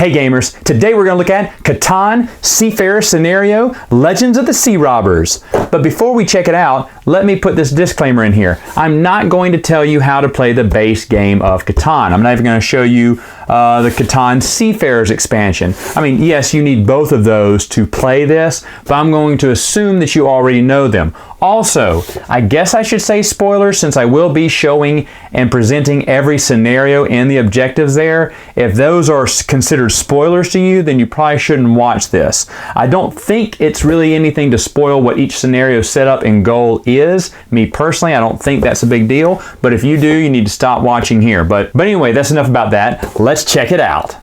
Hey gamers, today we're going to look at Catan Seafarer Scenario, Legends of the Sea Robbers. But before we check it out, let me put this disclaimer in here. I'm not going to tell you how to play the base game of Catan. I'm not even going to show you the Catan Seafarers expansion. I mean, yes, you need both of those to play this, but I'm going to assume that you already know them. Also, I guess I should say spoilers since I will be showing and presenting every scenario and the objectives there. If those are considered spoilers to you, then you probably shouldn't watch this. I don't think it's really anything to spoil what each scenario setup and goal is. Me personally, I don't think that's a big deal, but if you do, you need to stop watching here. But anyway, that's enough about that. Let's check it out.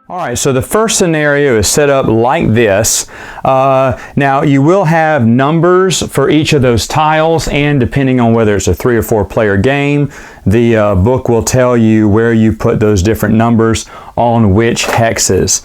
Alright, so the first scenario is set up like this. Now you will have numbers for each of those tiles, and depending on whether it's a 3 or 4 player game, the book will tell you where you put those different numbers on which hexes.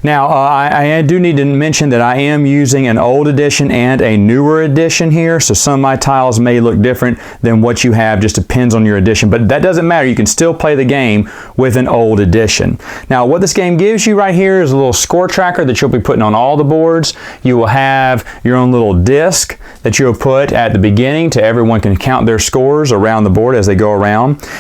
Now I do need to mention that I am using an old edition and a newer edition here, so some of my tiles may look different than what you have, just depends on your edition, but that doesn't matter. You can still play the game with an old edition. Now what this game gives you right here is a little score tracker that you'll be putting on all the boards. You will have your own little disc that you'll put at the beginning to everyone can count their scores around the board as they go around.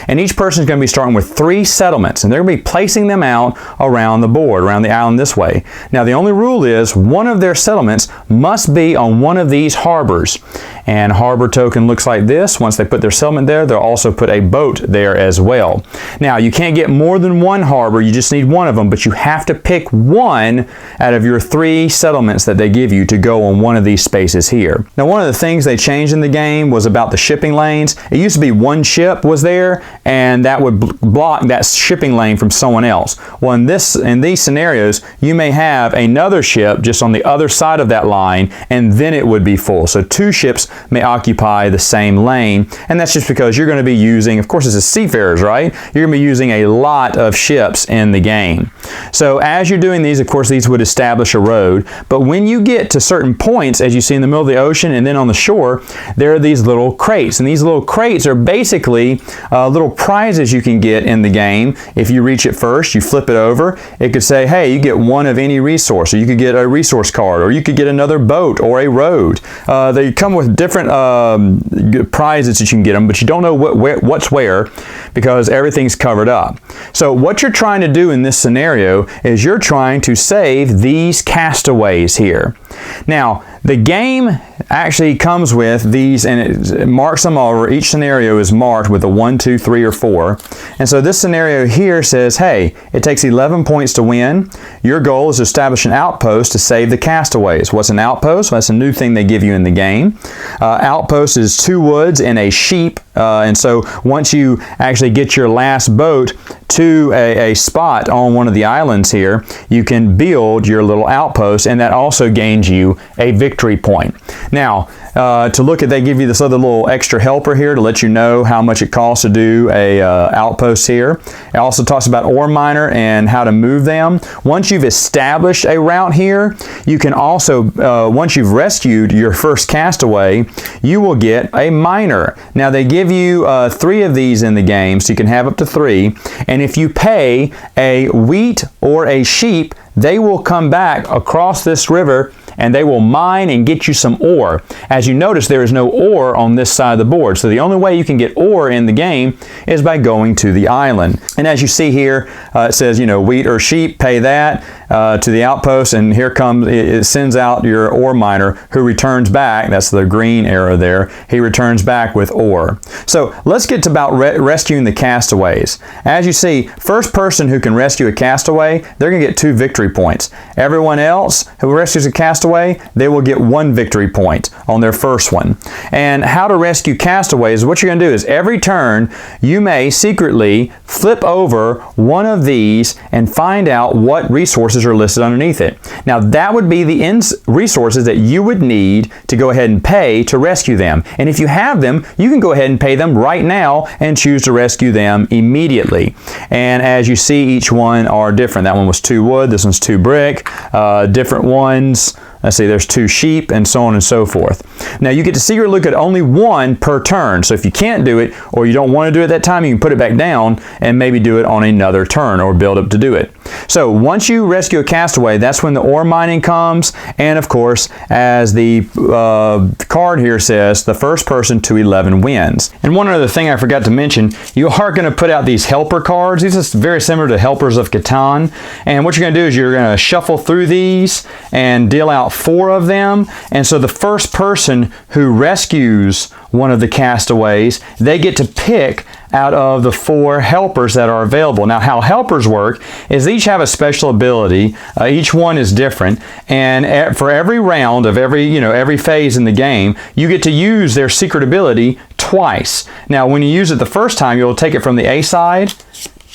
And each person is going to be starting with 3 settlements, and they're going to be placing them out around the board, around the island this way. Now the only rule is one of their settlements must be on one of these harbors. And harbor token looks like this. Once they put their settlement there, they'll also put a boat there as well. Now you can't get more than one harbor, you just need one of them, but you have to pick one out of your 3 settlements that they give you to go on one of these spaces here. Now one of the things they changed in the game was about the shipping lanes. It used to be one ship was there and that would block that shipping lane from someone else. Well, in these scenarios, you may have another ship just on the other side of that line, and then it would be full. So 2 ships may occupy the same lane, and that's just because you're going to be using, of course it's a seafarers, right? You're going to be using a lot of ships in the game. So as you're doing these, of course these would establish a road, but when you get to certain points, as you see in the middle of the ocean and then on the shore, there are these little crates, and these little crates are basically little prizes you can get in the game. If you reach it first, you flip it over, it could say, hey, you get one of any resource, or you could get a resource card, or you could get another boat or a road. They come with different prizes that you can get them, but you don't know what's where because everything's covered up. So what you're trying to do in this scenario is you're trying to save these castaways here. Now the game actually comes with these, and it marks them all over. Each scenario is marked with a 1, 2, 3, or 4. And so this scenario here says, hey, it takes 11 points to win. Your goal is to establish an outpost to save the castaways. What's an outpost? Well, that's a new thing they give you in the game. Outpost is 2 woods and a sheep. And so once you actually get your last boat to a spot on one of the islands here, you can build your little outpost, and that also gains you a victory point. Now, to look at, they give you this other little extra helper here to let you know how much it costs to do a outpost here. It also talks about ore miner and how to move them. Once you've established a route here, you can also, once you've rescued your first castaway, you will get a miner. Now they give you 3 of these in the game, so you can have up to 3. And if you pay a wheat or a sheep, they will come back across this river and they will mine and get you some ore. As you notice, there is no ore on this side of the board. So the only way you can get ore in the game is by going to the island. And as you see here, it says, you know, wheat or sheep, pay that to the outpost, and here comes, it sends out your ore miner who returns back, that's the green arrow there, he returns back with ore. So let's get to about rescuing the castaways. As you see, first person who can rescue a castaway, they're going to get 2 victory points. Everyone else who rescues a castaway, they will get 1 victory point on their first one. And how to rescue castaways, what you're going to do is every turn you may secretly flip over one of these and find out what resources resources are listed underneath it. Now that would be the resources that you would need to go ahead and pay to rescue them. And if you have them, you can go ahead and pay them right now and choose to rescue them immediately. And as you see, each one are different. That one was 2 wood, this one's 2 brick, different ones. Let's see, there's 2 sheep, and so on and so forth. Now you get to see or look at only 1 per turn. So if you can't do it, or you don't want to do it that time, you can put it back down and maybe do it on another turn or build up to do it. So once you rescue a castaway, that's when the ore mining comes. And of course, as the card here says, the first person to 11 wins. And one other thing I forgot to mention, you are going to put out these helper cards. These are very similar to helpers of Catan. And what you're going to do is you're going to shuffle through these and deal out 4 of them. And so the first person who rescues one of the castaways, they get to pick out of the 4 helpers that are available. Now how helpers work is they each have a special ability. Each one is different, and for every round of every phase in the game, you get to use their secret ability twice. Now when you use it the first time, you'll take it from the A side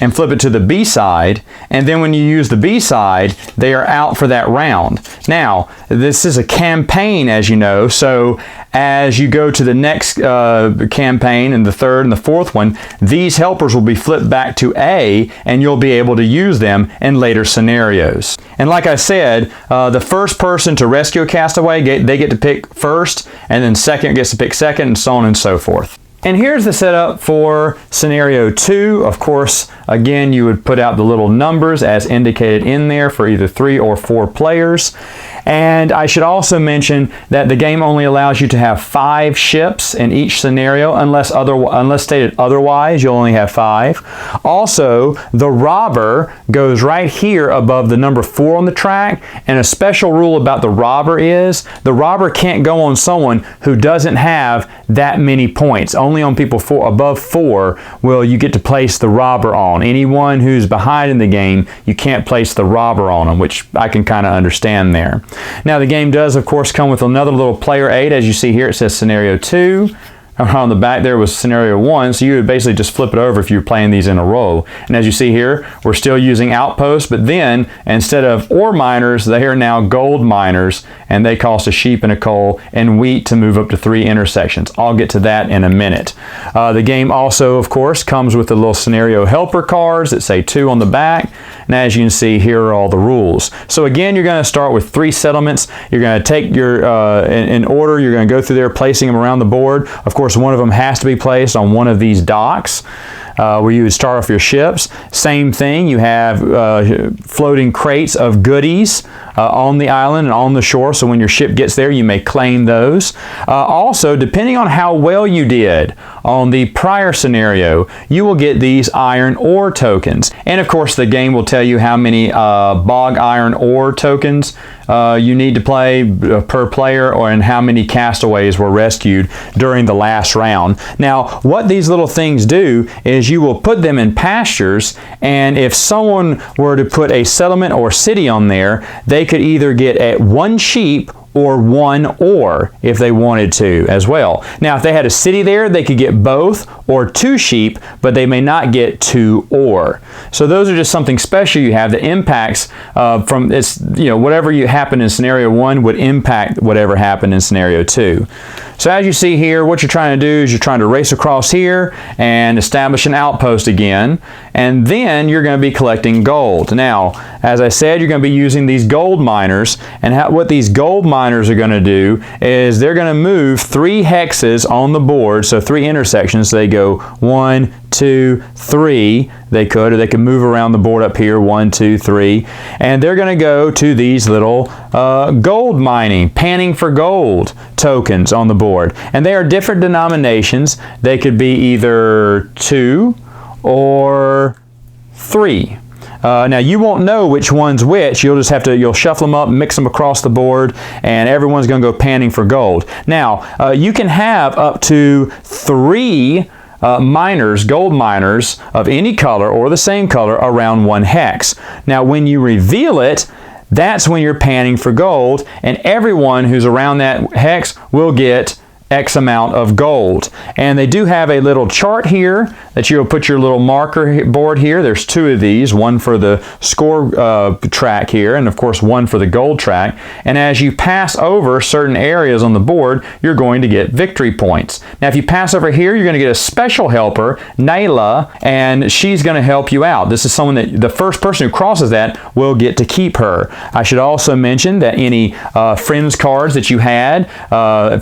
and flip it to the B side, and then when you use the B side, they are out for that round. Now, this is a campaign, as you know, so as you go to the next campaign and the third and the fourth one, these helpers will be flipped back to A, and you'll be able to use them in later scenarios. And like I said, the first person to rescue a castaway, they get to pick first, and then second gets to pick second, and so on and so forth. And here's the setup for scenario 2. Of course, again, you would put out the little numbers as indicated in there for either 3 or 4 players. And I should also mention that the game only allows you to have 5 ships in each scenario, unless stated otherwise, you'll only have 5. Also, the robber goes right here above the number 4 on the track, and a special rule about the robber is the robber can't go on someone who doesn't have that many points. Only on people above 4 will you get to place the robber on. Anyone who's behind in the game, you can't place the robber on them, which I can kind of understand there. Now the game does of course come with another little player aid. As you see here, it says scenario 2. On the back there was scenario 1, so you would basically just flip it over if you're playing these in a row. And as you see here, we're still using outposts, but then instead of ore miners, they are now gold miners, and they cost a sheep and a coal and wheat to move up to 3 intersections. I'll get to that in a minute. The game also, of course, comes with the little scenario helper cards that say 2 on the back. And as you can see, here are all the rules. So again, you're going to start with 3 settlements. You're going to take your, in order, you're going to go through there, placing them around the board. Of course, one of them has to be placed on one of these docks where you would start off your ships. Same thing, you have floating crates of goodies on the island and on the shore, so when your ship gets there, you may claim those. Also, depending on how well you did on the prior scenario, you will get these iron ore tokens. And of course, the game will tell you how many bog iron ore tokens you need to play per player, and how many castaways were rescued during the last round. Now, what these little things do is you will put them in pastures, and if someone were to put a settlement or city on there, they could either get 1 sheep or 1 ore if they wanted to as well. Now, if they had a city there, they could get both, or 2 sheep, but they may not get 2 ore. So those are just something special you have that impacts from it's, whatever happened in scenario 1 would impact whatever happened in scenario 2. So as you see here, what you're trying to do is you're trying to race across here and establish an outpost again, and then you're going to be collecting gold. Now, as I said, you're going to be using these gold miners, and what these gold miners are going to do is they're going to move 3 hexes on the board, so 3 intersections. So they go 1, 2, 3. They could, or they could move around the board up here, 1, 2, 3, and they're going to go to these little gold mining, panning for gold tokens on the board, and they are different denominations. They could be either 2 or 3. Now you won't know which one's which. You'll just have to, you'll shuffle them up, mix them across the board, and everyone's going to go panning for gold. Now you can have up to 3 miners, gold miners of any color or the same color around 1 hex. Now when you reveal it, that's when you're panning for gold, and everyone who's around that hex will get X amount of gold. And they do have a little chart here that you'll put your little marker board here. There's two of these, one for the score track here, and of course one for the gold track. And as you pass over certain areas on the board, you're going to get victory points. Now if you pass over here, you're going to get a special helper, Nyla, and she's going to help you out. This is someone that the first person who crosses that will get to keep her. I should also mention that any friends cards that you had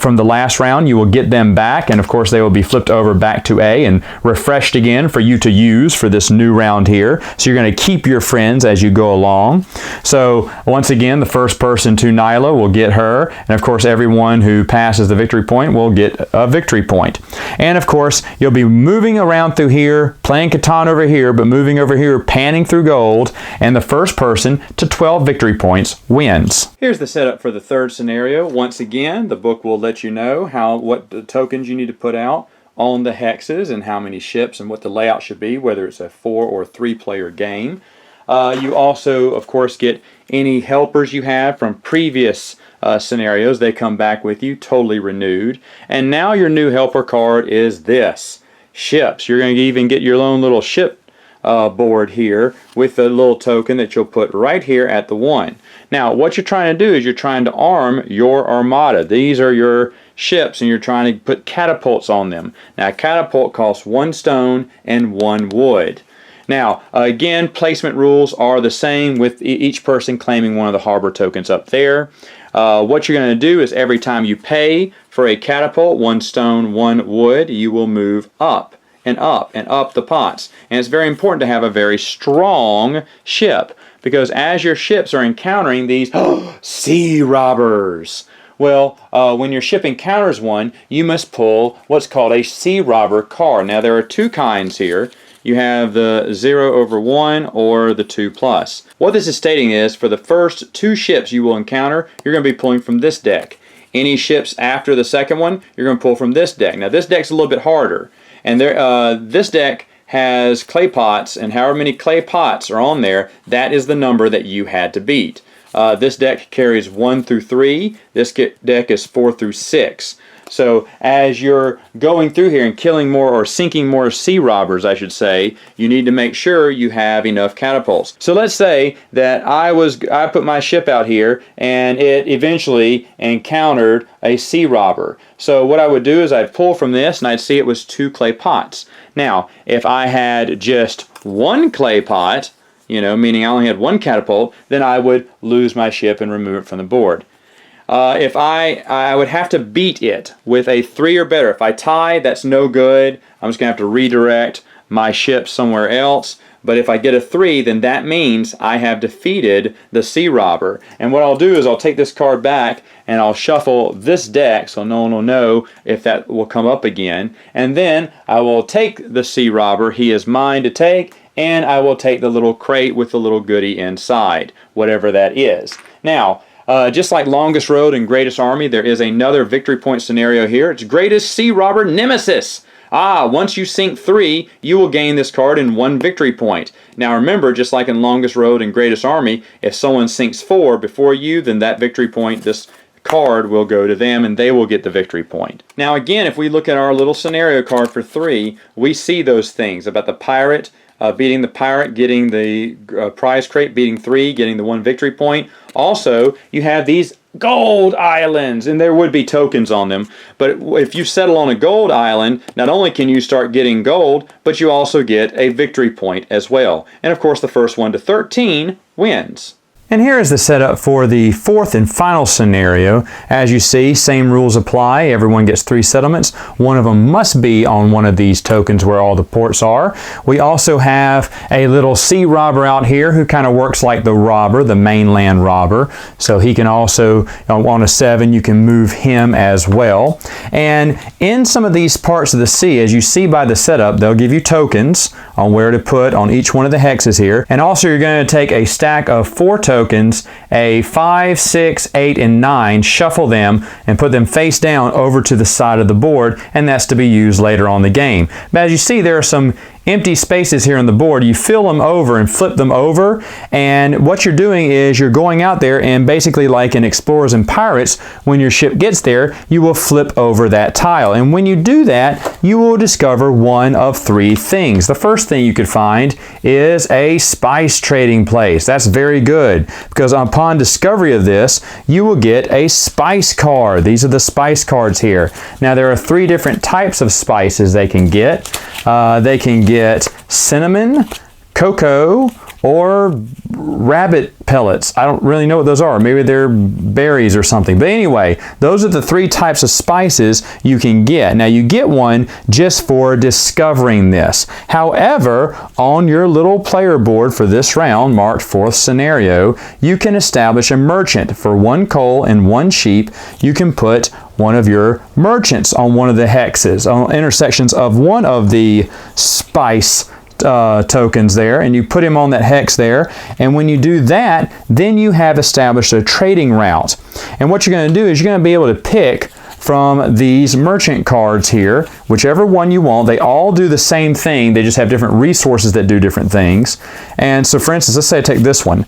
from the last round, you will get them back, and of course they will be flipped over back to A and refreshed again for you to use for this new round here. So you're going to keep your friends as you go along. So once again, the first person to Nyla will get her, and of course everyone who passes the victory point will get a victory point. And of course you'll be moving around through here, playing Catan over here, but moving over here, panning through gold, and the first person to 12 victory points wins. Here's the setup for the third scenario. Once again, the book will let you know what the tokens you need to put out on the hexes and how many ships and what the layout should be, whether it's a 4 or 3 player game. You also, of course, get any helpers you have from previous scenarios. They come back with you, totally renewed. And now your new helper card is this, ships. You're going to even get your own little ship board here with a little token that you'll put right here at the 1. Now what you're trying to do is you're trying to arm your armada. These are your ships and you're trying to put catapults on them. Now a catapult costs 1 stone and 1 wood. Now again, placement rules are the same with each person claiming one of the harbor tokens up there. What you're going to do is every time you pay for a catapult, 1 stone, 1 wood, you will move up and up and up the pots. And it's very important to have a very strong ship, because as your ships are encountering these sea robbers, well, when your ship encounters one, you must pull what's called a sea robber card. Now there are 2 kinds here. You have the 0/1 or the 2+. What this is stating is for the first 2 ships you will encounter, you're going to be pulling from this deck. Any ships after the second one, you're going to pull from this deck. Now this deck's a little bit harder. And this deck has clay pots, and however many clay pots are on there, that is the number that you had to beat. This deck carries 1 through 3. This deck is 4 through 6. So as you're going through here and killing more or sinking more sea robbers, I should say, you need to make sure you have enough catapults. So let's say that I put my ship out here and it eventually encountered a sea robber. So what I would do is I'd pull from this and I'd see it was 2 clay pots. Now, if I had just 1 clay pot, meaning I only had 1 catapult, then I would lose my ship and remove it from the board. If I would have to beat it with a 3 or better. If I tie, that's no good. I'm just going to have to redirect my ship somewhere else. But if I get a 3, then that means I have defeated the sea robber. And what I'll do is I'll take this card back and I'll shuffle this deck so no one will know if that will come up again. And then I will take the sea robber. He is mine to take. And I will take the little crate with the little goodie inside, whatever that is. Now, just like Longest Road and Greatest Army, there is another victory point scenario here. It's Greatest Sea Robber Nemesis. Once you sink 3, you will gain this card in 1 victory point. Now remember, just like in Longest Road and Greatest Army, if someone sinks 4 before you, then that victory point, this card will go to them and they will get the victory point. Now again, if we look at our little scenario card for 3, we see those things about the pirate, beating the pirate, getting the prize crate, beating 3, getting the 1 victory point. Also, you have these gold islands, and there would be tokens on them. But if you settle on a gold island, not only can you start getting gold, but you also get a victory point as well. And of course, the first 1 to 13 wins. And here is the setup for the 4th and final scenario. As you see, same rules apply. Everyone gets 3 settlements. One of them must be on one of these tokens where all the ports are. We also have a little sea robber out here who kind of works like the robber, the mainland robber. So he can also, on a 7, you can move him as well. And in some of these parts of the sea, as you see by the setup, they'll give you tokens on where to put on each one of the hexes here. And also you're going to take a stack of 4 tokens, a 5, 6, 8, and 9, shuffle them and put them face down over to the side of the board, and that's to be used later on in the game. But as you see, there are some empty spaces here on the board, you fill them over and flip them over, and what you're doing is you're going out there and basically like in Explorers and Pirates, when your ship gets there, you will flip over that tile. And when you do that, you will discover one of three things. The first thing you could find is a spice trading place. That's very good, because upon discovery of this, you will get a spice card. These are the spice cards here. Now there are three different types of spices they can get. They can get cinnamon, cocoa, or rabbit pellets. I don't really know what those are. Maybe they're berries or something. But anyway, those are the three types of spices you can get. Now you get one just for discovering this. However, on your little player board for this round, marked 4th scenario, you can establish a merchant. For 1 coal and 1 sheep, you can put one of your merchants on one of the hexes, on intersections of one of the spice tokens there, and you put him on that hex there, and when you do that, then you have established a trading route. And what you're going to do is you're going to be able to pick from these merchant cards here, whichever one you want. They all do the same thing, they just have different resources that do different things. And so for instance, let's say I take this one.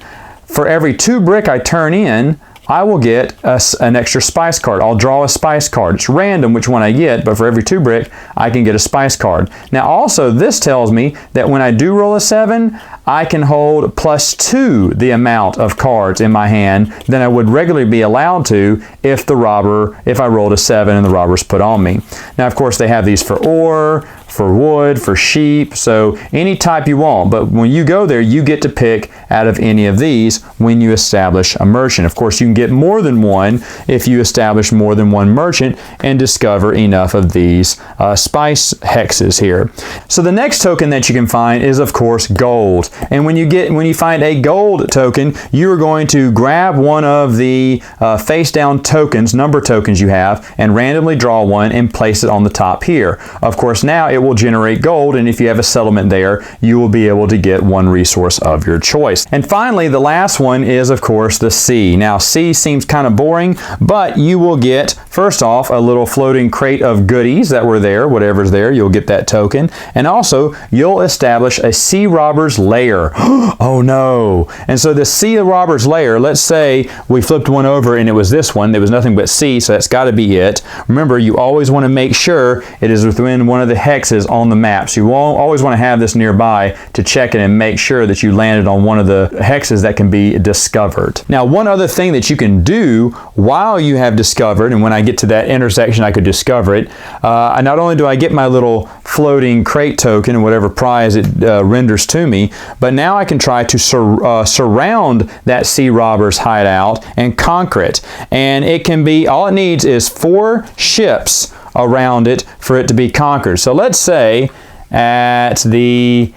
For every 2 brick I turn in, I will get an extra spice card. I'll draw a spice card. It's random which one I get, but for every 2 brick, I can get a spice card. Now also, this tells me that when I do roll a 7, I can hold +2 the amount of cards in my hand than I would regularly be allowed to if I rolled a 7 and the robber's put on me. Now of course they have these for ore, for wood, for sheep, so any type you want. But when you go there, you get to pick out of any of these when you establish a merchant. Of course, you can get more than one if you establish more than one merchant and discover enough of these spice hexes here. So the next token that you can find is, of course, gold. And when you find a gold token, you are going to grab one of the face-down tokens, number tokens you have, and randomly draw one and place it on the top here. Of course, now it will generate gold, and if you have a settlement there, you will be able to get one resource of your choice. And finally, the last one is, of course, the sea. Now, sea seems kind of boring, but you will get, first off, a little floating crate of goodies that were there, whatever's there, you'll get that token. And also, you'll establish a sea robber's lair. Oh no! And so the sea robber's lair, let's say we flipped one over and it was this one, there was nothing but sea, so that's got to be it. Remember, you always want to make sure it is within one of the hexes on the map. So you always want to have this nearby to check it and make sure that you landed on one of the hexes that can be discovered. Now, one other thing that you can do while you have discovered, and when I get to that intersection I could discover it, not only do I get my little floating crate token and whatever prize it renders to me, but now I can try to surround that sea robber's hideout and conquer it. And it can be, all it needs is 4 ships around it for it to be conquered. So let's say at the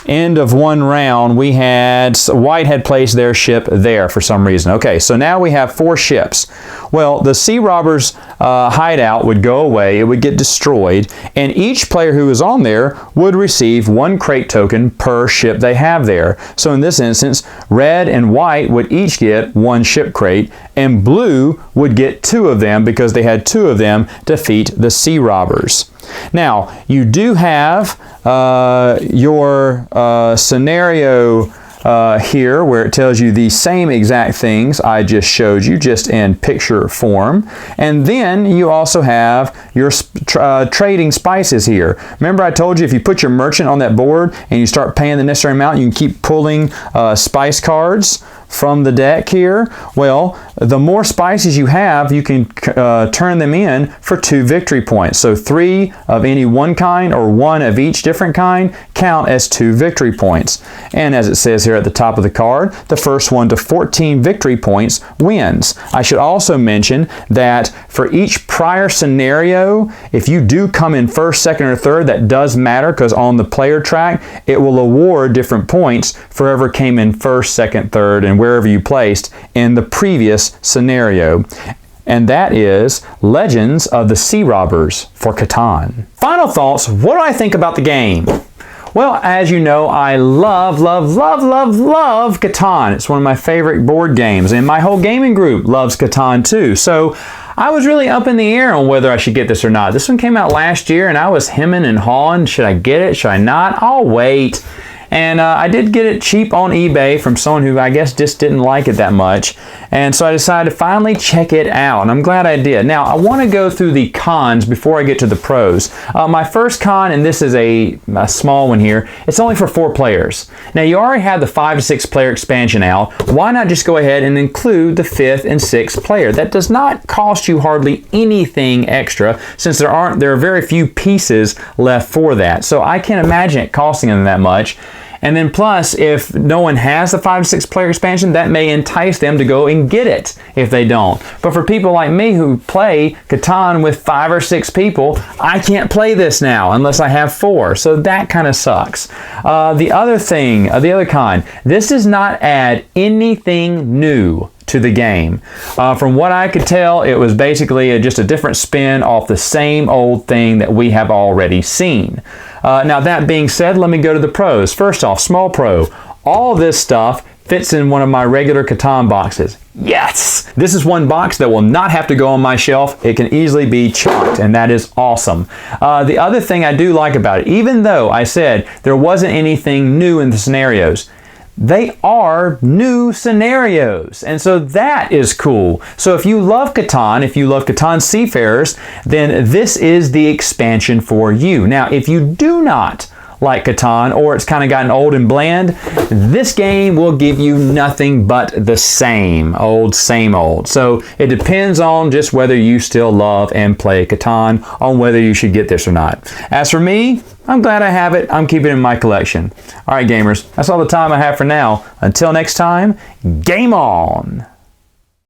end of one round, White had placed their ship there for some reason. Okay, so now we have 4 ships. Well, the sea robber's hideout would go away, it would get destroyed, and each player who is on there would receive 1 crate token per ship they have there. So in this instance, red and white would each get 1 ship crate, and blue would get 2 of them because they had 2 of them defeat the sea robbers. Now, you do have your scenario here where it tells you the same exact things I just showed you, just in picture form. And then you also have your trading spices here. Remember I told you if you put your merchant on that board and you start paying the necessary amount, you can keep pulling spice cards from the deck here. Well, the more spices you have, you can turn them in for 2 victory points. So 3 of any one kind or 1 of each different kind count as 2 victory points. And as it says here at the top of the card, the first one to 14 victory points wins. I should also mention that for each prior scenario, if you do come in first, second, or third, that does matter because on the player track, it will award different points for whoever came in first, second, third, and wherever you placed in the previous scenario. And that is Legends of the Sea Robbers for Catan. Final thoughts, what do I think about the game? Well, as you know, I love Catan. It's one of my favorite board games, and my whole gaming group loves Catan too. So I was really up in the air on whether I should get this or not. This one came out last year and I was hemming and hawing. Should I get it? Should I not? I'll wait. And I did get it cheap on eBay from someone who I guess just didn't like it that much. And so I decided to finally check it out. And I'm glad I did. Now, I want to go through the cons before I get to the pros. My first con, and this is a small one here, it's only for 4 players. Now, you already have the 5 to 6 player expansion out. Why not just go ahead and include the 5th and 6th player? That does not cost you hardly anything extra, since there are very few pieces left for that. So I can't imagine it costing them that much. And then plus, if no one has the 5 to 6 player expansion, that may entice them to go and get it if they don't. But for people like me who play Catan with 5 or 6 people, I can't play this now unless I have 4. So that kind of sucks. The other con, this does not add anything new to the game. From what I could tell, it was basically just a different spin off the same old thing that we have already seen. Now that being said, let me go to the pros. First off, small pro. All this stuff fits in one of my regular Catan boxes. Yes! This is one box that will not have to go on my shelf. It can easily be chucked, and that is awesome. The other thing I do like about it, even though I said there wasn't anything new in the scenarios, they are new scenarios, and so that is cool. So if you love Catan, if you love Catan Seafarers, then this is the expansion for you. Now, if you do not like Catan, or it's kind of gotten old and bland, this game will give you nothing but the same old. So it depends on just whether you still love and play Catan, on whether you should get this or not. As for me, I'm glad I have it. I'm keeping it in my collection. All right, gamers, that's all the time I have for now. Until next time, game on!